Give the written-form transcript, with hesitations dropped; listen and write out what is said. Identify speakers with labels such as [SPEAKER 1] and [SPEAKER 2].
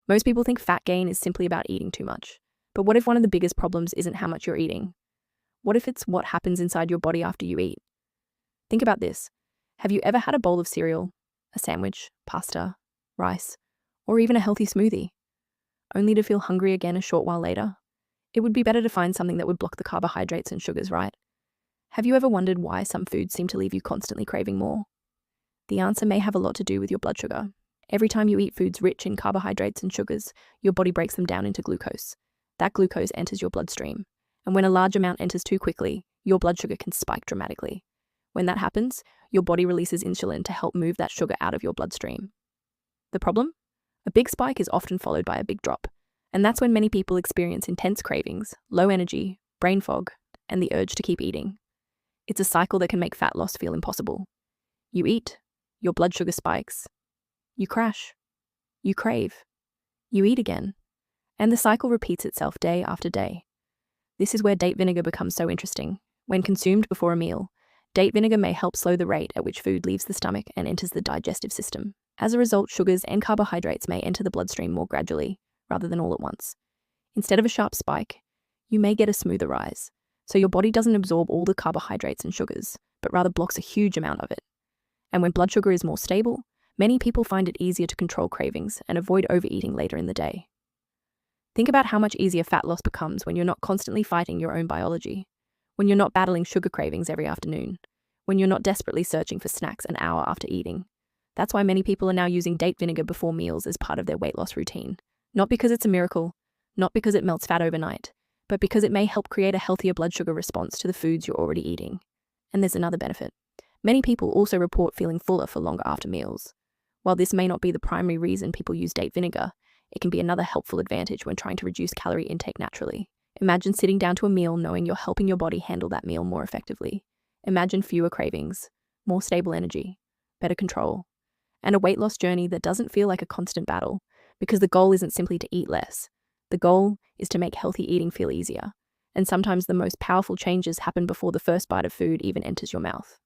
[SPEAKER 1] Most people think fat gain is simply about eating too much. But what if one of the biggest problems isn't how much you're eating? What if it's what happens inside your body after you eat? Think about this. Have you ever had a bowl of cereal, a sandwich, pasta, rice, or even a healthy smoothie, only to feel hungry again a short while later? It would be better to find something that would block the carbohydrates and sugars, right? Have you ever wondered why some foods seem to leave you constantly craving more? The answer may have a lot to do with your blood sugar. Every time you eat foods rich in carbohydrates and sugars, your body breaks them down into glucose. That glucose enters your bloodstream. And when a large amount enters too quickly, your blood sugar can spike dramatically. When that happens, your body releases insulin to help move that sugar out of your bloodstream. The problem? A big spike is often followed by a big drop. And that's when many people experience intense cravings, low energy, brain fog, and the urge to keep eating. It's a cycle that can make fat loss feel impossible. You eat, your blood sugar spikes. You crash. You crave. You eat again. And the cycle repeats itself day after day. This is where date vinegar becomes so interesting. When consumed before a meal, date vinegar may help slow the rate at which food leaves the stomach and enters the digestive system. As a result, sugars and carbohydrates may enter the bloodstream more gradually, rather than all at once. Instead of a sharp spike, you may get a smoother rise. So your body doesn't absorb all the carbohydrates and sugars, but rather blocks a huge amount of it. And when blood sugar is more stable, many people find it easier to control cravings and avoid overeating later in the day. Think about how much easier fat loss becomes when you're not constantly fighting your own biology, when you're not battling sugar cravings every afternoon, when you're not desperately searching for snacks an hour after eating. That's why many people are now using date vinegar before meals as part of their weight loss routine. Not because it's a miracle, not because it melts fat overnight, but because it may help create a healthier blood sugar response to the foods you're already eating. And there's another benefit. Many people also report feeling fuller for longer after meals. While this may not be the primary reason people use date vinegar, it can be another helpful advantage when trying to reduce calorie intake naturally. Imagine sitting down to a meal knowing you're helping your body handle that meal more effectively. Imagine fewer cravings, more stable energy, better control, and a weight loss journey that doesn't feel like a constant battle, because the goal isn't simply to eat less. The goal is to make healthy eating feel easier. And sometimes the most powerful changes happen before the first bite of food even enters your mouth.